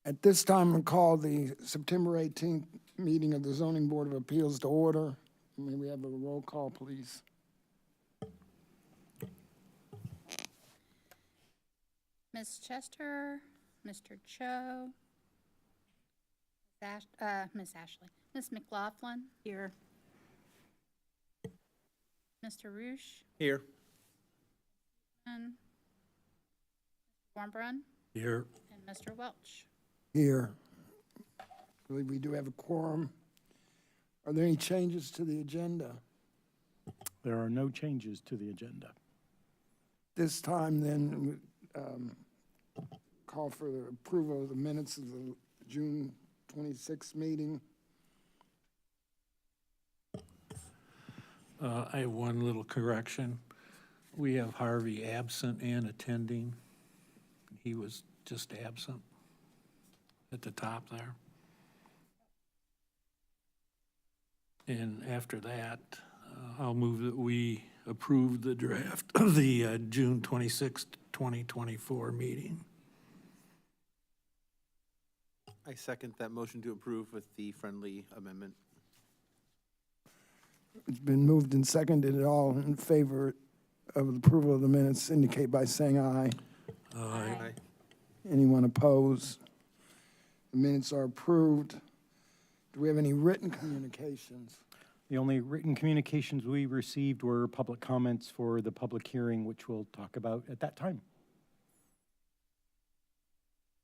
At this time, I call the September 18th meeting of the Zoning Board of Appeals to order. May we have a roll call, please? Ms. Chester, Mr. Cho, Ms. Ashley, Ms. McLaughlin. Here. Mr. Roosh. Here. And Warmbrun. Here. And Mr. Welch. Here. I believe we do have a quorum. Are there any changes to the agenda? There are no changes to the agenda. This time, then, call for the approval of the minutes of the June 26th meeting. I have one little correction. We have Harvey absent and attending. He was just absent at the top there. And after that, I'll move that we approve the draft of the June 26th, 2024 meeting. I second that motion to approve with the friendly amendment. It's been moved and seconded. All in favor of the approval of the minutes indicate by saying aye. Aye. Anyone opposed? The minutes are approved. Do we have any written communications? The only written communications we received were public comments for the public hearing, which we'll talk about at that time.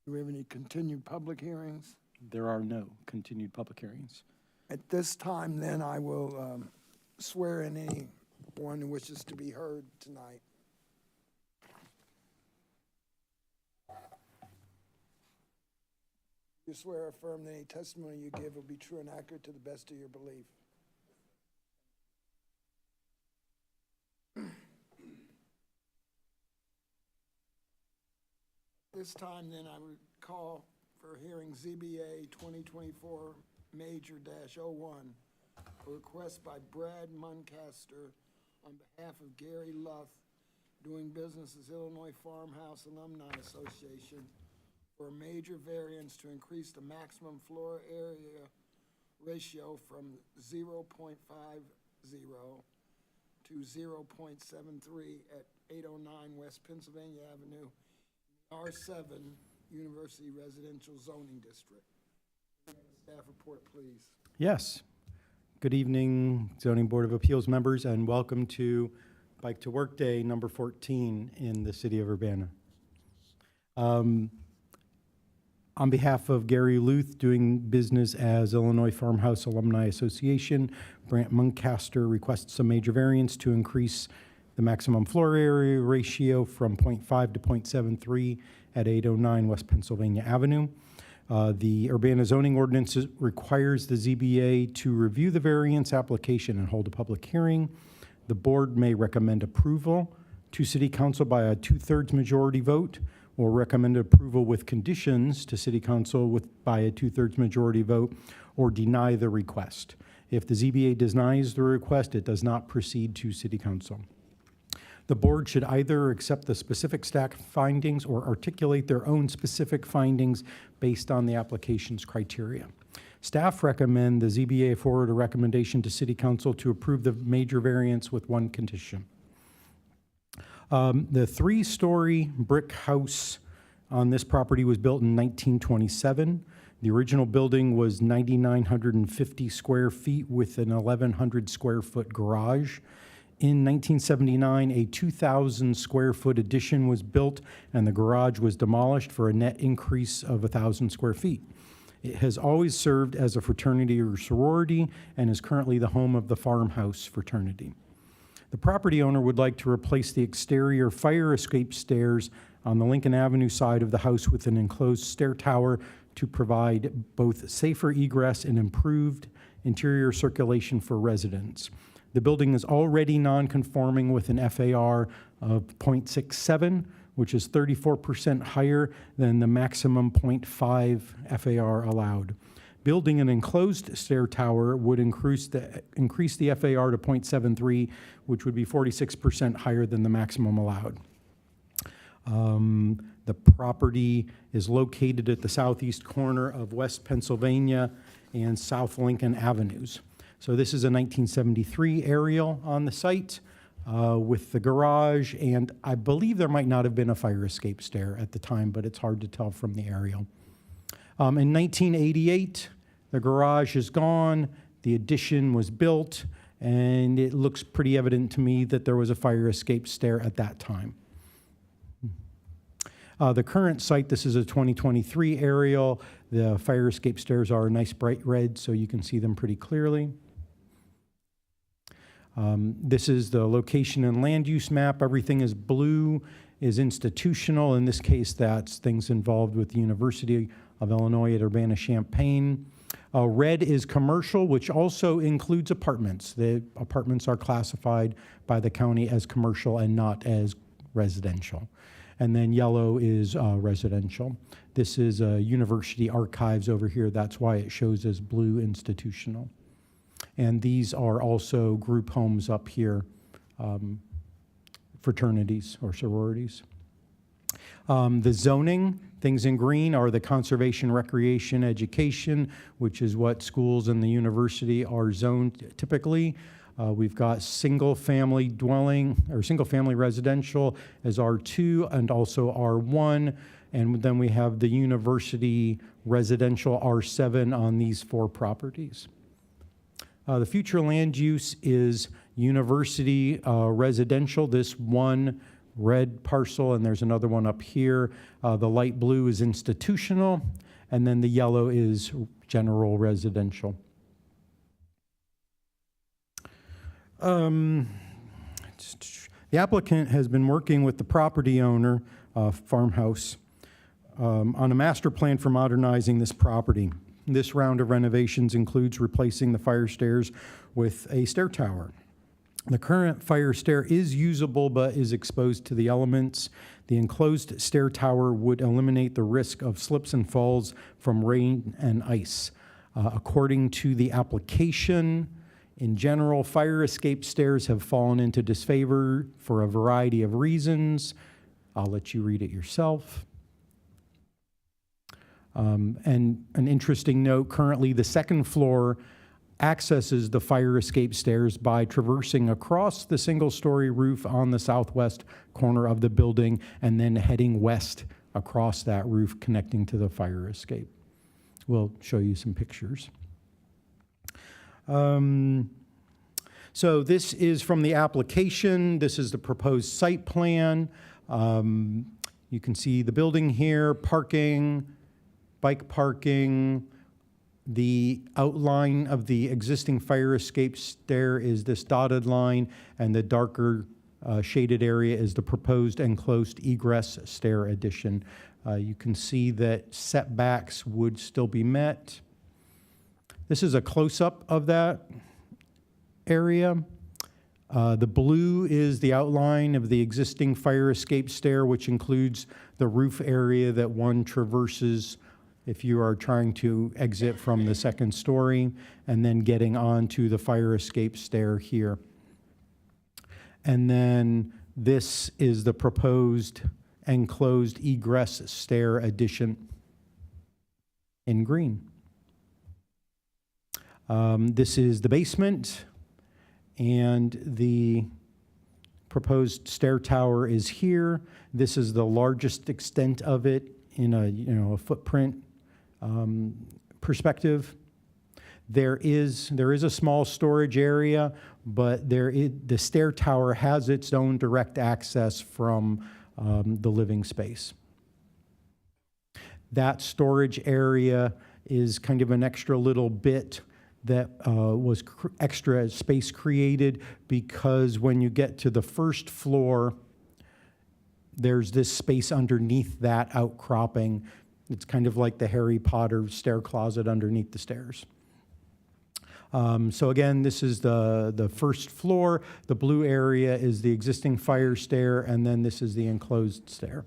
Do we have any continued public hearings? There are no continued public hearings. At this time, then, I will swear in anyone who wishes to be heard tonight. You swear or affirm that any testimony you give will be true and accurate to the best of your belief. This time, then, I would call for hearing ZBA 2024 Major-01, a request by Brad Muncaster on behalf of Gary Luth, doing business as Illinois Farmhouse Alumni Association, for a major variance to increase the maximum floor area ratio from 0.50 to 0.73 at 809 West Pennsylvania Avenue, R7 University Residential Zoning District. Staff report, please. Yes. Good evening, Zoning Board of Appeals members, and welcome to Bike to Work Day number 14 in the city of Urbana. On behalf of Gary Luth, doing business as Illinois Farmhouse Alumni Association, Brant Muncaster requests a major variance to increase the maximum floor area ratio from 0.5 to 0.73 at 809 West Pennsylvania Avenue. The Urbana zoning ordinance requires the ZBA to review the variance application and hold a public hearing. The board may recommend approval to City Council by a 2/3 majority vote, or recommend approval with conditions to City Council by a 2/3 majority vote, or deny the request. If the ZBA denies the request, it does not proceed to City Council. The board should either accept the specific staff findings or articulate their own specific findings based on the application's criteria. Staff recommend the ZBA forward a recommendation to City Council to approve the major variance with one condition. The 3-story brick house on this property was built in 1927. The original building was 9,950 square feet with an 1,100 square foot garage. In 1979, a 2,000 square foot addition was built and the garage was demolished for a net increase of 1,000 square feet. It has always served as a fraternity or sorority and is currently the home of the Farmhouse fraternity. The property owner would like to replace the exterior fire escape stairs on the Lincoln Avenue side of the house with an enclosed stair tower to provide both safer egress and improved interior circulation for residents. The building is already non-conforming with an FAR of 0.67, which is 34% higher than the maximum 0.5 FAR allowed. Building an enclosed stair tower would increase the FAR to 0.73, which would be 46% higher than the maximum allowed. The property is located at the southeast corner of West Pennsylvania and South Lincoln Avenues. So this is a 1973 aerial on the site with the garage, and I believe there might not have been a fire escape stair at the time, but it's hard to tell from the aerial. In 1988, the garage is gone, the addition was built, and it looks pretty evident to me that there was a fire escape stair at that time. The current site, this is a 2023 aerial. The fire escape stairs are a nice bright red, so you can see them pretty clearly. This is the location and land use map. Everything is blue, is institutional. In this case, that's things involved with the University of Illinois at Urbana-Champaign. Red is commercial, which also includes apartments. The apartments are classified by the county as commercial and not as residential. And then yellow is residential. This is university archives over here. That's why it shows as blue institutional. And these are also group homes up here, fraternities or sororities. The zoning, things in green, are the conservation, recreation, education, which is what schools and the university are zoned typically. We've got single-family dwelling, or single-family residential as R2 and also R1. And then we have the university residential R7 on these 4 properties. The future land use is university residential, this one red parcel, and there's another one up here. The light blue is institutional, and then the yellow is general residential. The applicant has been working with the property owner, farmhouse, on a master plan for modernizing this property. This round of renovations includes replacing the fire stairs with a stair tower. The current fire stair is usable but is exposed to the elements. The enclosed stair tower would eliminate the risk of slips and falls from rain and ice. According to the application, in general, fire escape stairs have fallen into disfavor for a variety of reasons. I'll let you read it yourself. And an interesting note, currently the second floor accesses the fire escape stairs by traversing across the single-story roof on the southwest corner of the building and then heading west across that roof connecting to the fire escape. We'll show you some pictures. So this is from the application. This is the proposed site plan. You can see the building here, parking, bike parking. The outline of the existing fire escape stair is this dotted line, and the darker shaded area is the proposed enclosed egress stair addition. You can see that setbacks would still be met. This is a close-up of that area. The blue is the outline of the existing fire escape stair, which includes the roof area that one traverses if you are trying to exit from the second story, and then getting onto the fire escape stair here. And then this is the proposed enclosed egress stair addition in green. This is the basement, and the proposed stair tower is here. This is the largest extent of it in a footprint perspective. There is a small storage area, but the stair tower has its own direct access from the living space. That storage area is kind of an extra little bit that was extra space created because when you get to the first floor, there's this space underneath that outcropping. It's kind of like the Harry Potter stair closet underneath the stairs. So again, this is the first floor. The blue area is the existing fire stair, and then this is the enclosed stair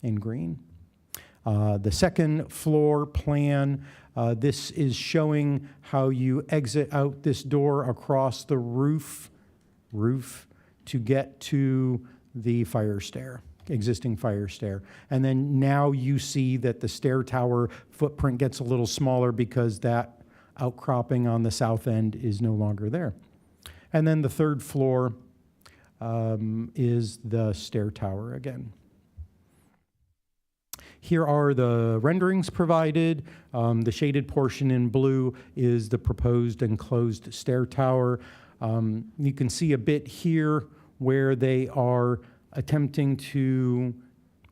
in green. The second floor plan, this is showing how you exit out this door across the roof to get to the fire stair. existing fire stair. And then now you see that the stair tower footprint gets a little smaller because that outcropping on the south end is no longer there. And then the third floor is the stair tower again. Here are the renderings provided. The shaded portion in blue is the proposed enclosed stair tower. You can see a bit here where they are attempting to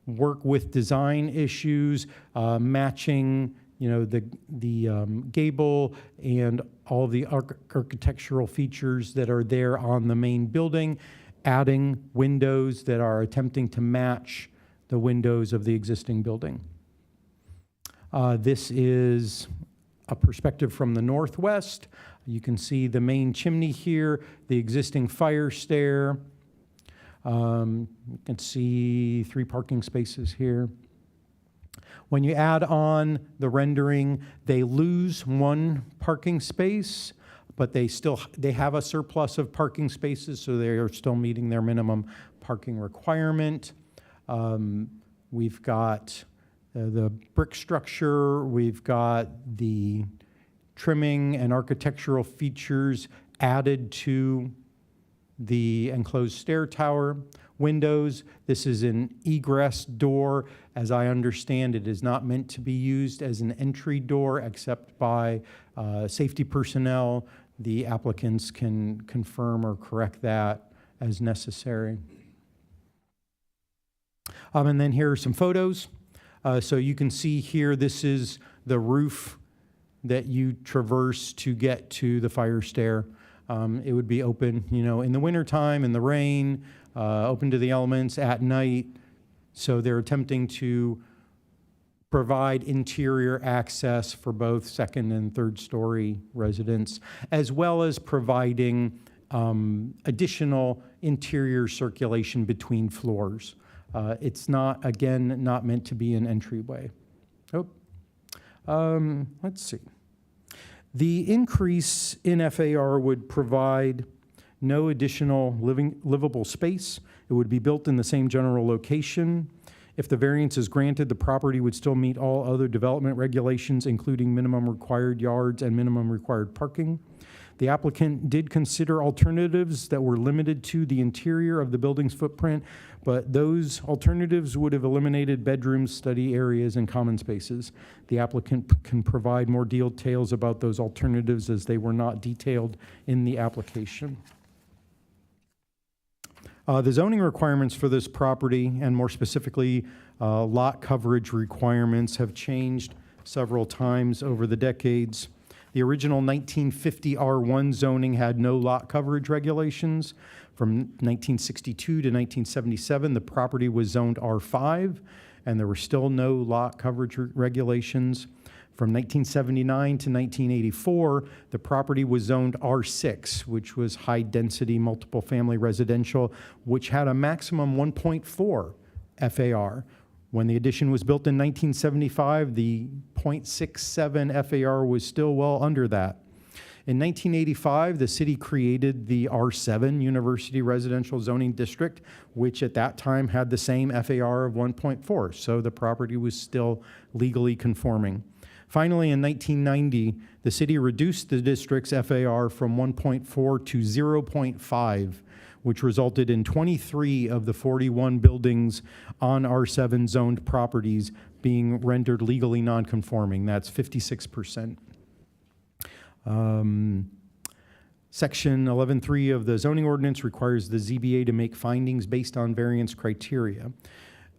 work with design issues, matching, the gable and all the architectural features that are there on the main building, adding windows that are attempting to match the windows of the existing building. This is a perspective from the northwest. You can see the main chimney here, the existing fire stair. You can see 3 parking spaces here. When you add on the rendering, they lose 1 parking space, but they have a surplus of parking spaces, so they are still meeting their minimum parking requirement. We've got the brick structure, we've got the trimming and architectural features added to the enclosed stair tower. Windows, this is an egress door. As I understand, it is not meant to be used as an entry door except by safety personnel. The applicants can confirm or correct that as necessary. And then here are some photos. So you can see here, this is the roof that you traverse to get to the fire stair. It would be open, in the wintertime, in the rain, open to the elements at night. So they're attempting to provide interior access for both second and third story residents, as well as providing additional interior circulation between floors. It's not meant to be an entryway. Let's see. The increase in FAR would provide no additional livable space. It would be built in the same general location. If the variance is granted, the property would still meet all other development regulations, including minimum required yards and minimum required parking. The applicant did consider alternatives that were limited to the interior of the building's footprint, but those alternatives would have eliminated bedrooms, study areas, and common spaces. The applicant can provide more details about those alternatives as they were not detailed in the application. The zoning requirements for this property, and more specifically, lot coverage requirements, have changed several times over the decades. The original 1950 R1 zoning had no lot coverage regulations. From 1962 to 1977, the property was zoned R5, and there were still no lot coverage regulations. From 1979 to 1984, the property was zoned R6, which was high-density multiple-family residential, which had a maximum 1.4 FAR. When the addition was built in 1975, the 0.67 FAR was still well under that. In 1985, the city created the R7 University Residential Zoning District, which at that time had the same FAR of 1.4, so the property was still legally conforming. Finally, in 1990, the city reduced the district's FAR from 1.4 to 0.5, which resulted in 23 of the 41 buildings on R7 zoned properties being rendered legally non-conforming. That's 56%. Section 11.3 of the zoning ordinance requires the ZBA to make findings based on variance criteria.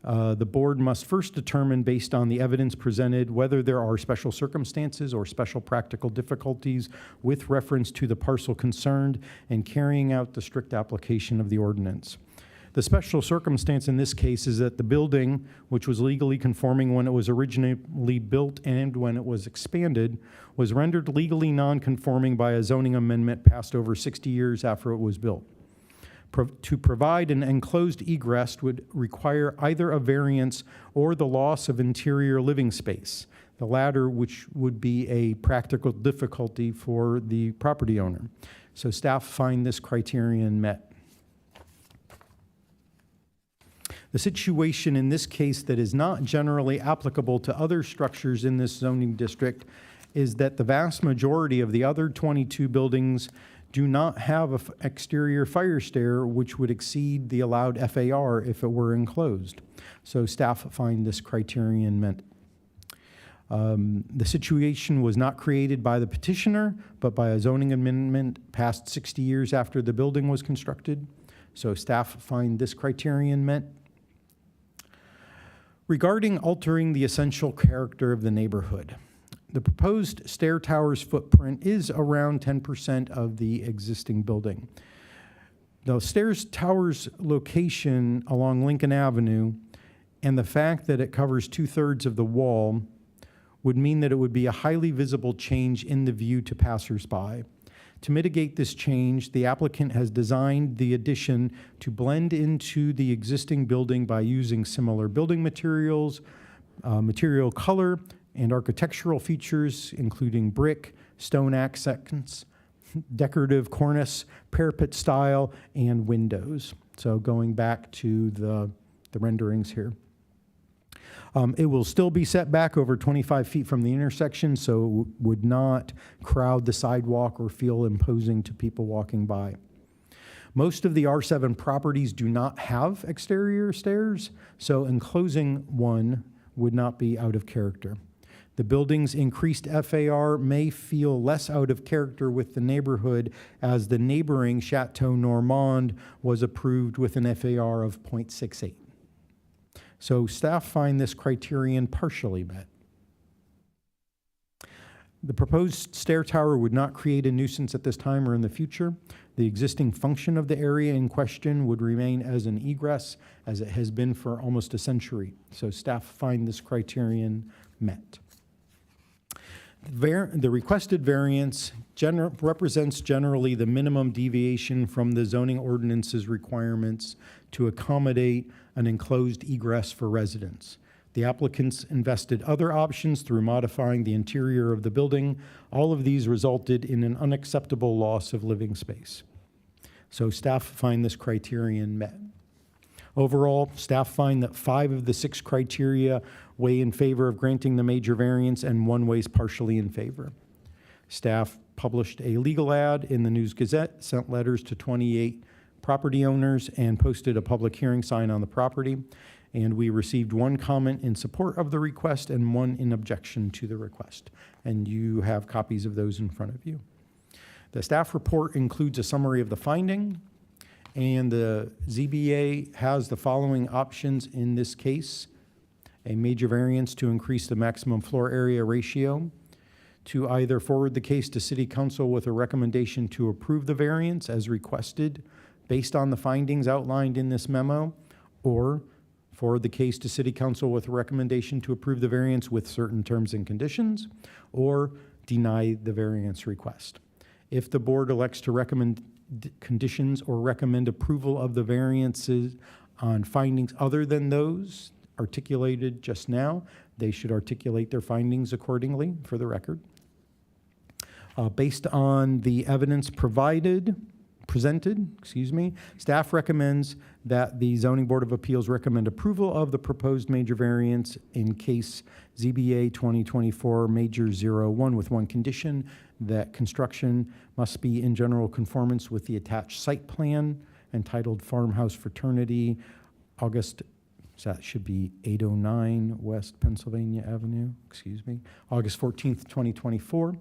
The board must first determine, based on the evidence presented, whether there are special circumstances or special practical difficulties with reference to the parcel concerned and carrying out the strict application of the ordinance. The special circumstance in this case is that the building, which was legally conforming when it was originally built and when it was expanded, was rendered legally non-conforming by a zoning amendment passed over 60 years after it was built. To provide an enclosed egress would require either a variance or the loss of interior living space, the latter which would be a practical difficulty for the property owner. So staff find this criterion met. The situation in this case that is not generally applicable to other structures in this zoning district is that the vast majority of the other 22 buildings do not have an exterior fire stair, which would exceed the allowed FAR if it were enclosed. So staff find this criterion met. The situation was not created by the petitioner, but by a zoning amendment passed 60 years after the building was constructed. So staff find this criterion met. Regarding altering the essential character of the neighborhood, the proposed stair tower's footprint is around 10% of the existing building. The stairs tower's location along Lincoln Avenue and the fact that it covers 2/3 of the wall would mean that it would be a highly visible change in the view to passersby. To mitigate this change, the applicant has designed the addition to blend into the existing building by using similar building materials, material color, and architectural features, including brick, stone accents, decorative cornice, parapet style, and windows. So going back to the renderings here. It will still be set back over 25 feet from the intersection, so it would not crowd the sidewalk or feel imposing to people walking by. Most of the R7 properties do not have exterior stairs, so enclosing one would not be out of character. The building's increased FAR may feel less out of character with the neighborhood, as the neighboring Chateau Normand was approved with an FAR of 0.68. So staff find this criterion partially met. The proposed stair tower would not create a nuisance at this time or in the future. The existing function of the area in question would remain as an egress, as it has been for almost a century. So staff find this criterion met. The requested variance represents generally the minimum deviation from the zoning ordinance's requirements to accommodate an enclosed egress for residents. The applicants invested other options through modifying the interior of the building. All of these resulted in an unacceptable loss of living space. So staff find this criterion met. Overall, staff find that 5 of the 6 criteria weigh in favor of granting the major variance and 1 weighs partially in favor. Staff published a legal ad in the News Gazette, sent letters to 28 property owners, and posted a public hearing sign on the property. And we received 1 comment in support of the request and 1 in objection to the request. And you have copies of those in front of you. The staff report includes a summary of the finding, and the ZBA has the following options in this case: a major variance to increase the maximum floor area ratio, to either forward the case to City Council with a recommendation to approve the variance as requested based on the findings outlined in this memo, or forward the case to City Council with a recommendation to approve the variance with certain terms and conditions, or deny the variance request. If the board elects to recommend conditions or recommend approval of the variances on findings other than those articulated just now, they should articulate their findings accordingly for the record. Based on the evidence presented, staff recommends that the Zoning Board of Appeals recommend approval of the proposed major variance in case ZBA 2024 Major 01 with 1 condition, that construction must be in general conformance with the attached site plan entitled Farmhouse Fraternity, August 809 West Pennsylvania Avenue, August 14th, 2024.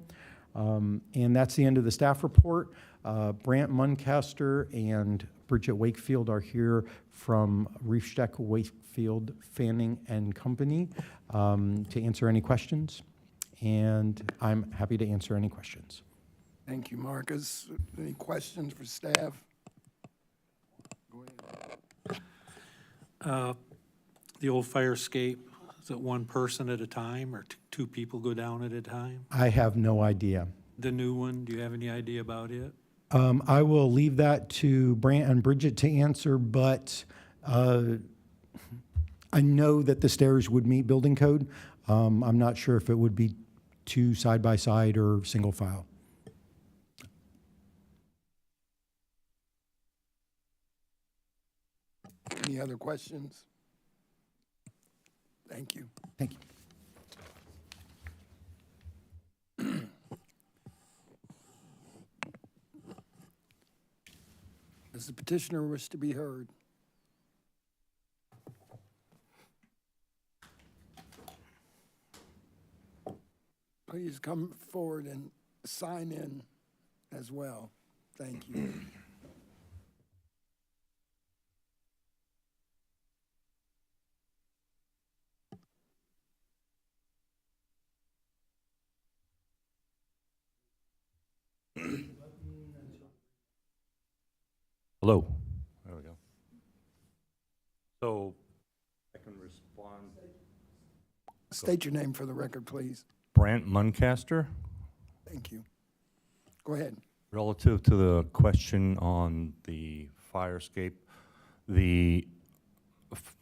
And that's the end of the staff report. Brant Muncaster and Bridget Wakefield are here from Riefsteck, Wakefield, Fanning and Company to answer any questions. And I'm happy to answer any questions. Thank you, Marcus. Any questions for staff? Go ahead. The old fire escape, is it 1 person at a time or 2 people go down at a time? I have no idea. The new one, do you have any idea about it? I will leave that to Brant and Bridget to answer, but I know that the stairs would meet building code. I'm not sure if it would be 2 side by side or single file. Any other questions? Thank you. Thank you. Does the petitioner wish to be heard? Please come forward and sign in as well. Thank you. Hello. There we go. So I can respond. State your name for the record, please. Brant Muncaster, Thank you. Go ahead. relative to the question on the fire escape, the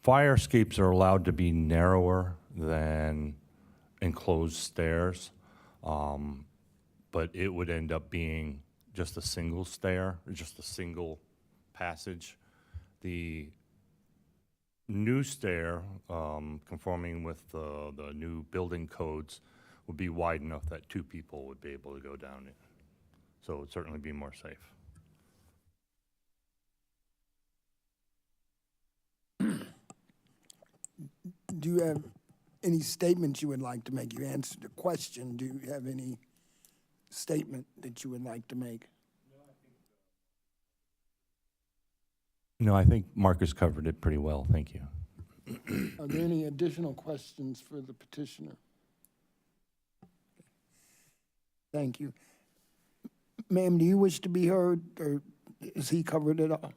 fire escapes are allowed to be narrower than enclosed stairs, but it would end up being just a single stair, or just a single passage. The new stair, conforming with the new building codes, would be wide enough that two people would be able to go down it. So it would certainly be more safe. Do you have any statements you would like to make? You answered the question. Do you have any statement that you would like to make? No, I think Marcus covered it pretty well. Thank you. Are there any additional questions for the petitioner? Thank you. Ma'am, do you wish to be heard, or is he covered it all?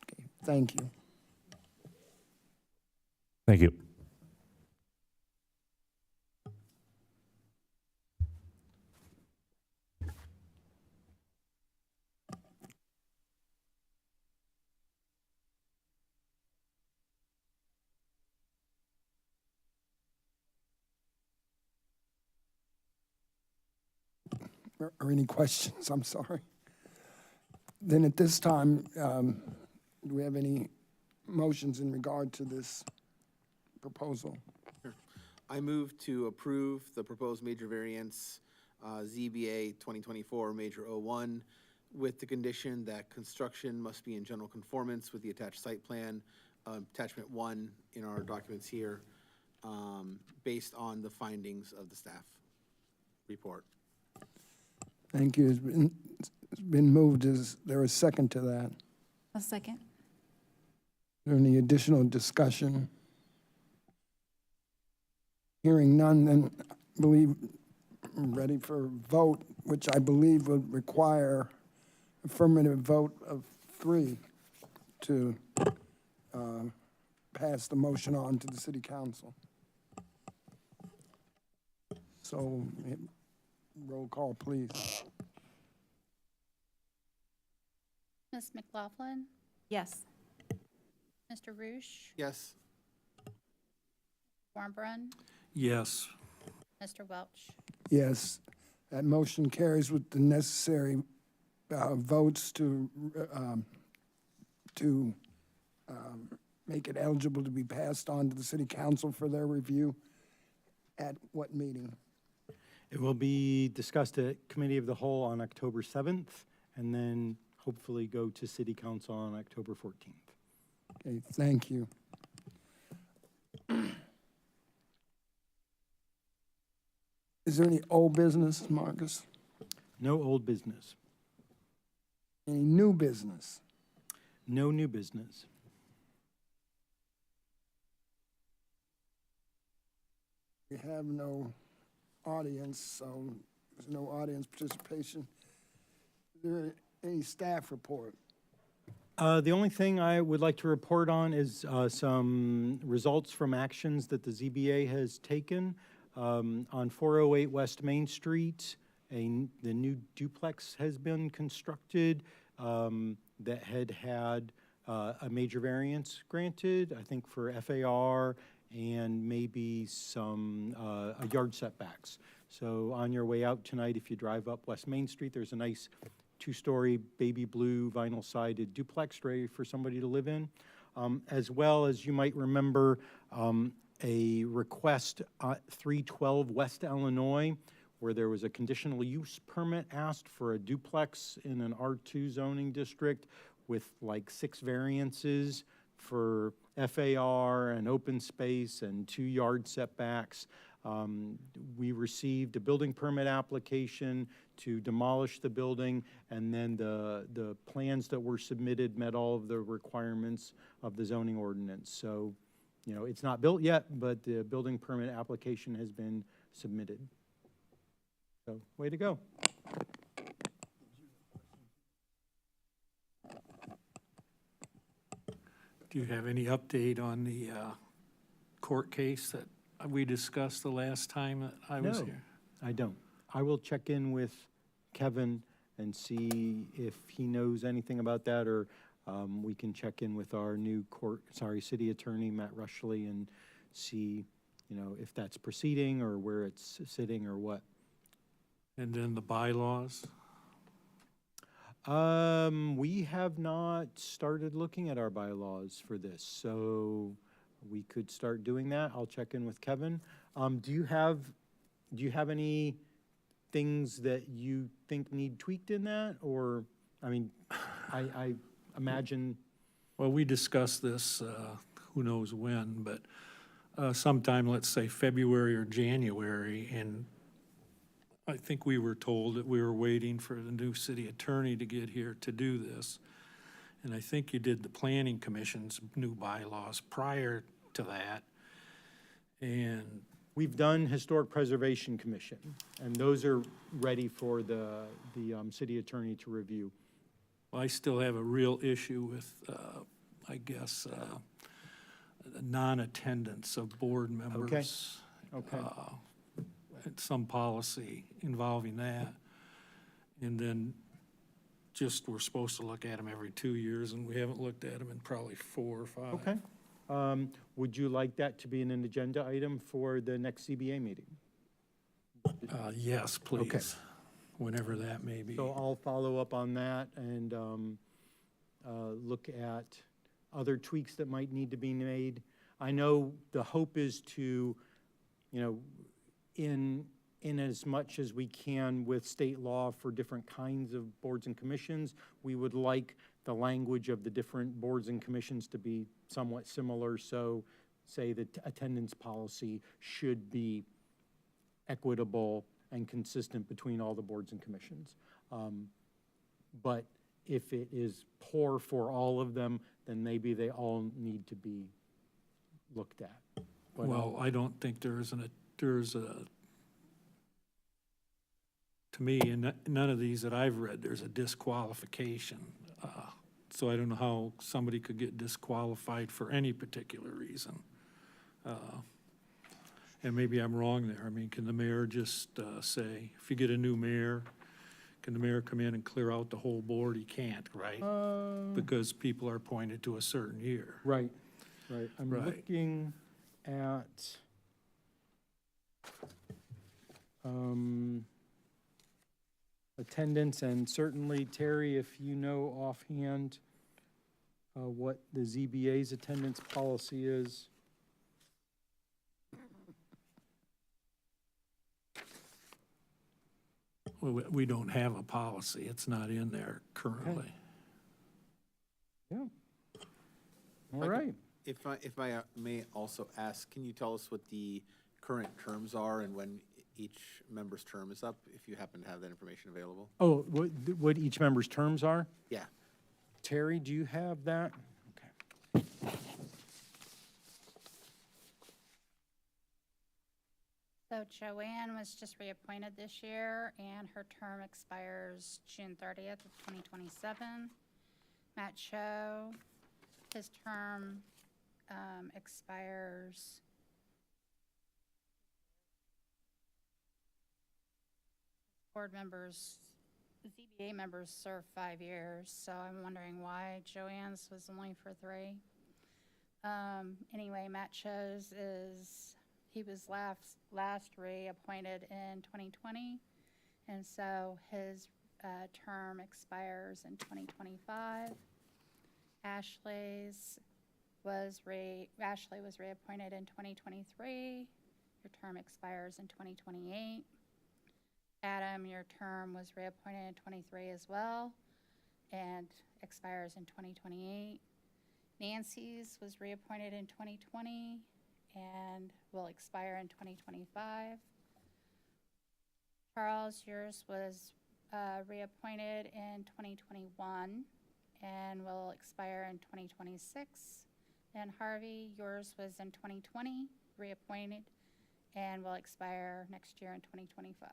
Okay, thank you. Thank you. Or any questions? I'm sorry. Then at this time, do we have any motions in regard to this proposal? I move to approve the proposed major variance, ZBA 2024 Major 01, with the condition that construction must be in general conformance with the attached site plan, attachment 1 in our documents here, based on the findings of the staff report. Thank you. It's been moved. Is there a second to that? A second. Is there any additional discussion? Hearing none, then I believe I'm ready for a vote, which I believe would require affirmative vote of 3 to pass the motion on to the city council. So, roll call, please. Ms. McLaughlin, Yes. Mr. Roosh, Yes? Warmbrun, Yes. Mr. Welch. Yes, that motion carries with the necessary votes to make it eligible to be passed on to the city council for their review. At what meeting? It will be discussed at Committee of the Whole on October 7th, and then hopefully go to City Council on October 14th. Okay, thank you. Is there any old business, Marcus? No old business. Any new business? No new business. We have no audience, so there's no audience participation. Is there any staff report? The only thing I would like to report on is some results from actions that the ZBA has taken. On 408 West Main Street, the new duplex has been constructed that had a major variance granted, I think for FAR and maybe some yard setbacks. So on your way out tonight, if you drive up West Main Street, there's a nice two-story baby blue vinyl-sided duplex ready for somebody to live in. As well as you might remember, a request at 312 West Illinois, where there was a conditional use permit asked for a duplex in an R2 zoning district with like 6 variances for FAR and open space and 2 yard setbacks. We received a building permit application to demolish the building, and then the plans that were submitted met all of the requirements of the zoning ordinance. So, you know, it's not built yet, but the building permit application has been submitted. So, way to go. Do you have any update on the court case that we discussed the last time that I was No. here? I don't. I will check in with Kevin and see if he knows anything about that, or we can check in with our new city attorney, Matt Rushley, and see, you know, if that's proceeding or where it's sitting or what. And then the bylaws? We have not started looking at our bylaws for this, so we could start doing that. I'll check in with Kevin. Do you have any things that you think need tweaked in that? Or, I mean, I imagine. Well, we discussed this, who knows when, but sometime, let's say February or January, and I think we were told that we were waiting for the new city attorney to get here to do this. And I think you did the planning commission's new bylaws prior to that. And We've done Historic Preservation Commission, and those are ready for the city attorney to review. I still have a real issue with, I guess, non-attendance of board members. Okay. Some policy involving that. And then just, we're supposed to look at them every 2 years, and we haven't looked at them in probably 4 or 5. Okay. Would you like that to be an agenda item for the next CBA meeting? Yes, please, whenever that may be. So I'll follow up on that and look at other tweaks that might need to be made. I know the hope is to, you know, in as much as we can with state law for different kinds of boards and commissions, we would like the language of the different boards and commissions to be somewhat similar. So say the attendance policy should be equitable and consistent between all the boards and commissions. But if it is poor for all of them, then maybe they all need to be looked at. But Well, I don't think there's to me, in none of these that I've read, there's a disqualification. So I don't know how somebody could get disqualified for any particular reason. And maybe I'm wrong there. I mean, can the mayor just say, if you get a new mayor, can the mayor come in and clear out the whole board? He can't, right? Because people are appointed to a certain year. Right. I'm Right. looking at attendance, and certainly, Terry, if you know offhand what the ZBA's attendance policy is. Well, we don't have a policy. It's not in there currently. Yeah. All right. If I may also ask, can you tell us what the current terms are and when each member's term is up, if you happen to have that information available? Oh, what each member's terms are? Yeah. Terry, do you have that? Okay. So Joanne was just reappointed this year, and her term expires June 30th of 2027. Matt Cho, his term expires board members, ZBA members serve 5 years, so I'm wondering why Joanne's was only for 3. Anyway, Matt Cho's he was last reappointed in 2020, and so his term expires in 2025. Ashley's Ashley was reappointed in 2023. Your term expires in 2028. Adam, your term was reappointed in 23 as well and expires in 2028. Nancy's was reappointed in 2020 and will expire in 2025. Charles, yours was reappointed in 2021 and will expire in 2026. And Harvey, yours was in 2020, reappointed, and will expire next year in 2025.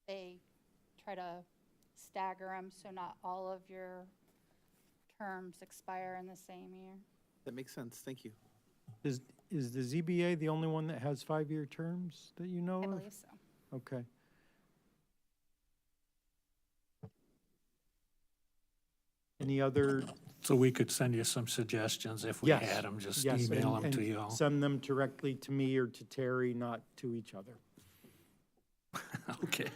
They try to stagger them so not all of your terms expire in the same year. That makes sense, thank you. Is the ZBA the only one that has 5-year terms that you know I of? believe so. Okay. Any other? So we could send you some suggestions if we Yes, had them, just yes, email them and to you all. Send them directly to me or to Terry, not to each other. Okay.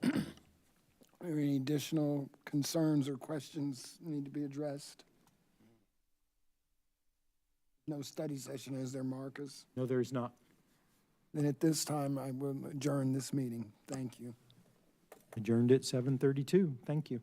Are there any additional concerns or questions need to be addressed? No study session, is there, Marcus? No, there is not. Then at this time, I will adjourn this meeting. Thank you. Adjourned at 7:32. Thank you.